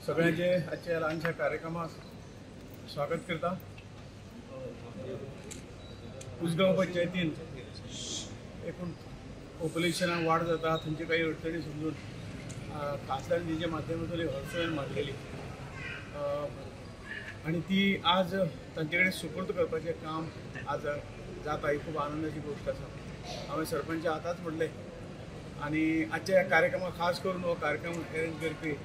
सगळ्यांचे आजच्या ल्हानशा कार्यक्रमात स्वागत करता। उसगांव पंचायतीन एकूण पॉप्युलेशनाक वाढ जाता, थंयचे काही अडचणी समजून खासदार निधीच्या माध्यमातून एक हॉस्पिटल मारलेली आणि ती आज तांचे कडेन सुपूर्द करपाचें काम आज जाता। ही खूब आनंदाची गोष्ट आसा। हांवें सरपंच आतांच म्हणलें आणि आजच्या कार्यक्रमाक खास करून हो कार्यक्रम अरेंज करपी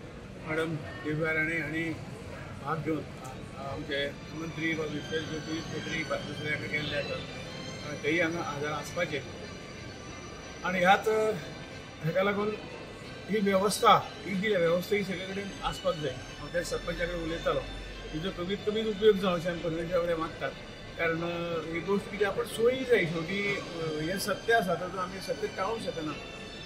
मॅडम दिव्या राणे हांणी भाग घेवन आमचे मंत्री वा विशेष पुलीस मंत्री दुसऱ्या कडेन गेल्ले आसात, तेय हांगा हाजीर आसपाचे आनी ह्याच हेका लागून ही वेवस्था ही जी वेवस्था ही सगळे कडेन आसपाक जाय। हांव त्या सरपंचा कडेन उलयतालो, तिजो कमीत कमी उपयोग जावं अशें आमी परमेश्वरा कडेन मागतात, कारण ही गोष्ट कितें आपण सोयी जाय। शेवटी हें सत्य आसा, तातूंत आमी सत्य टाळूंक शकना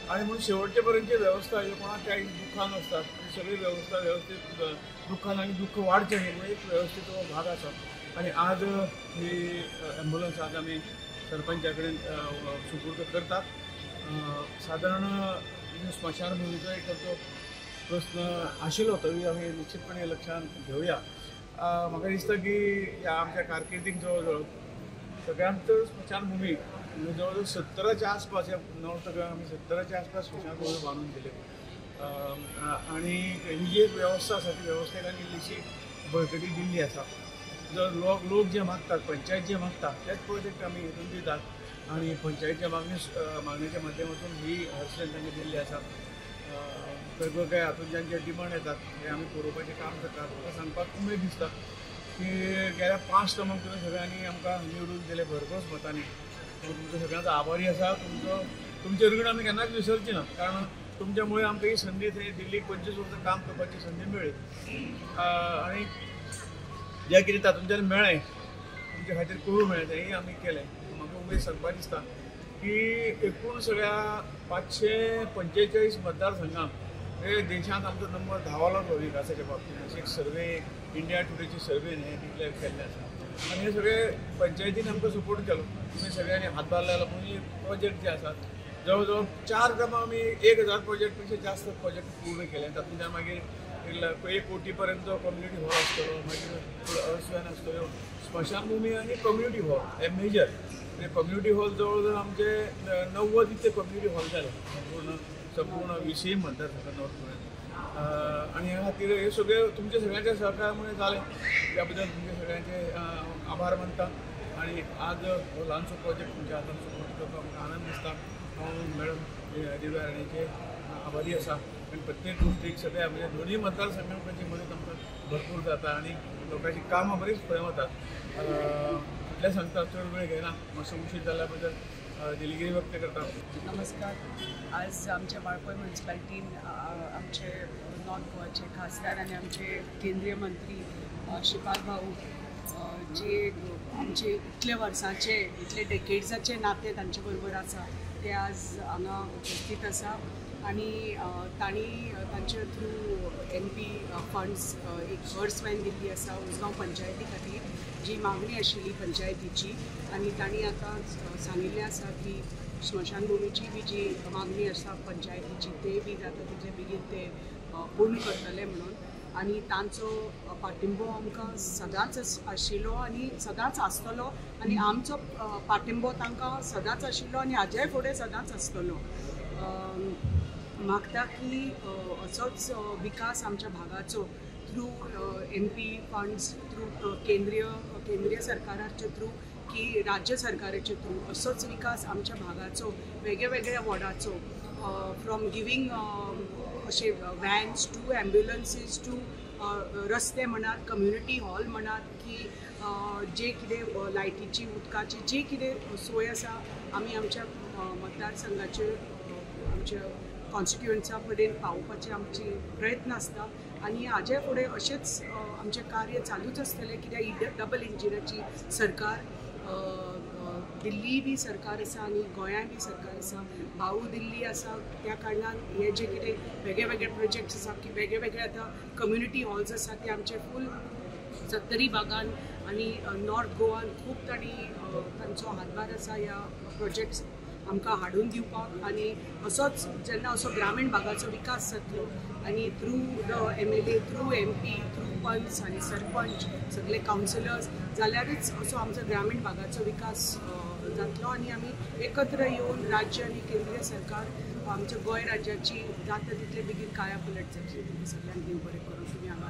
आणि म्हणून शेवटचे पर्यंतची वेवस्था ह्यो कोणाक काही दुःखान आसतात, सगळी वेवस्था व्यवस्थित दुःखान आनी दुःख वाडचें न्ही म्हणून एक वेवस्थीत हो भाग आसा। आणि आज ही ॲम्ब्युलन्स आज आमी सरपंचा कडेन सुपूर्द करतात। सादारण स्मशानभुमीचो एक तो प्रश्न आशिल्लो, तरी आमी निश्चितपणे लक्षांत घेवया। म्हाका दिसता की ह्या आमच्या कारकिर्दीक जवळ सगळ्यांत चड स्मशानभूमी जवळ 70च्या आसपास, ह्या नवतका आमी 70च्या आसपास स्मशानभूमी बांदून दिले आणि ही जी एक वेवस्था आसा ती वेवस्थेक आनी इल्लीशी बळकटी दिल्ली आसा। जर लोक जे मागतात, पंचायत जे मागतात तेच प्रोजेक्ट आमी हितून दितात आणि पंचायतीच्या मागणीच्या माध्यमातून ही हॉस्पिटल तांणी दिल्ली आसा। वेगवेगळे हातूंतल्यान जे डिमांड येतात ते आमी पुरोवपाचें काम करतात। म्हाका सांगपाक उमेद दिसता की गेल्या 5 टर्माक तुमी सगळ्यांनी आमकां निवडून दिले भरघोस मतांनी। तुमचो सगळ्यांचो आभारी आसा। तुमचे ऋण आमी केन्नाच विसरची ना, कारण तुमच्यामुळे आमकां ही संदी थंय दिल्लीक 25 वर्सां काम करपाची संदी मेळ्ळी आणि जे कितें तातूंतल्यान मेळ्ळें तुमचे खातीर करूं मेळ्ळें तेंय आमी केलें। म्हाका उमेद सांगपाक दिसता की एकूण सगळ्या 545 मतदारसंघांक हे देशांत आमचो नंबर 10वालो तो विकासाच्या बाबतींत अशी एक सर्वे इंडिया टुडेची सर्वेन हे डिक्लेअर केल्लें आसा आणि हे सगळे पंचायतीन आमकां सपोर्ट केलो। तुमी सगळ्यांनी हातभार लायलो म्हणून प्रोजेक्ट जे आसात जवळ जवळ 4 टर्माक आमी 1000 प्रोजेक्ट पेक्षा जास्त प्रोजेक्ट पूर्ण केले। तातूंतल्यान मागीर 1 कोटी पर्यंत कम्युनिटी हॉल आसतलो, मागीर अर्सवॅन आसतल्यो, स्मशानभूमी आनी कम्युनिटी हॉल हे मेजर। कम्युनिटी हॉल जवळ जवळ आमचे 90 इतले कम्युनिटी हॉल जाले संपूर्ण 20 मतदारसंघात नॉर्थ गोंयांत आणि ह्या खातीर हे सगळे तुमच्या सगळ्यांच्या सहकार्यामुळे जाले। त्या बद्दल तुमचे सगळ्यांचे आभार मानता आणि आज हो ल्हानसो प्रोजेक्ट तुमच्या हातान सपोर्ट करपाक म्हाका आनंद दिसता। हांव मॅडम दिव्या राणेचे आभारी आसा आनी प्रत्येक गोष्टीक सगळ्या म्हणजे दोनूय मतदारसंघांची मदत आमकां भरपूर जाता आणि लोकांची कामां बरीच फळे वतात। इतलें सांगता, चड वेळ घेना, मातसो उशीर जाल्ल्या बद्दल दिलगिरी व्यक्त करता। नमस्कार। आज आमच्या वाळपय म्युनिसिपालिटीन आमचे नॉर्थ गोवाचे खासदार आणि आमचे केंद्रीय मंत्री श्रीपाद भाऊ जे आमचे इतले वर्सांचे इतले डेकेड्साचे नाते तांचे बरोबर आसा ते आज हांगा उपस्थित आसा आणि तांणी तांचे थ्रू MP फंड्स एक हॉर्सवॅन दिल्ली आसा उसगांव पंचायती खातीर, जी मागणी आशिल्ली पंचायतीची आणि तांणी आतां सांगिल्लें आसा की स्मशानभुमीची बी जी मागणी आसा पंचायतीची ते बी जाता तितले बेगीन ते पूर्ण करतले म्हणून। आणि तांचो पाठिंबो आमकां सदांच आशिल्लो आणि सदांच आसतलो आणि आमचो पाठिंबो तांकां सदांच आशिल्लो आणि हाज्याय फुडें सदांच आसतलो। मागता की असोच विकास आमच्या भागाचो थ्रू MP फंड्स, थ्रू केंद्रीय सरकाराचे थ्रू की राज्य सरकाराचे थ्रू असोच विकास आमच्या भागाचो वेगळ्या वॉर्डाचो फ्रॉम गिवींग अशे व्हॅन्स टू ॲम्ब्युलन्सीस टू रस्ते म्हणात, कम्युनिटी हॉल म्हणात की जे कितें लायटीची उदकाची जी कितें सोय आसा आमी आमच्या मतदारसंघाचे आमच्या कॉन्स्टिट्युएंट्सा पर्यंत पावोवपाचे आमचे प्रयत्न आसता आणि हाजे फुडें अशेंच आमचें कार्य चालूच आसतलें कित्याक ही डबल इंजिनाची सरकार दिल्ली बी सरकार आसा आणि गोंयां बी सरकार आसा। भाऊ दिल्ली आसा त्या कारणान हे जे कितें वेगळे प्रोजेक्ट्स आसा की वेगळे आतां कम्युनिटी हॉल्स आसा ते आमचे फूल 70 भागान आणि नॉर्थ गोवान खूब तांणी तांचो हातभार आसा ह्या प्रोजेक्ट्स आमकां हाडून दिवपाक आनी असोच जेन्ना असो ग्रामीण भागाचो विकास जातलो आनी through the MLA, through MP, through पंच आनी सरपंच सगळे कावन्सिलर्स जाल्यारच असो आमचो ग्रामीण भागाचो विकास जातलो आनी आमी एकत्र येवन राज्य आनी केंद्रीय सरकार आमच्या गोंय राज्याची जाता तितले बेगीन कायापलट जातली. सगळ्यांक देव बरें करून तुमी हांगा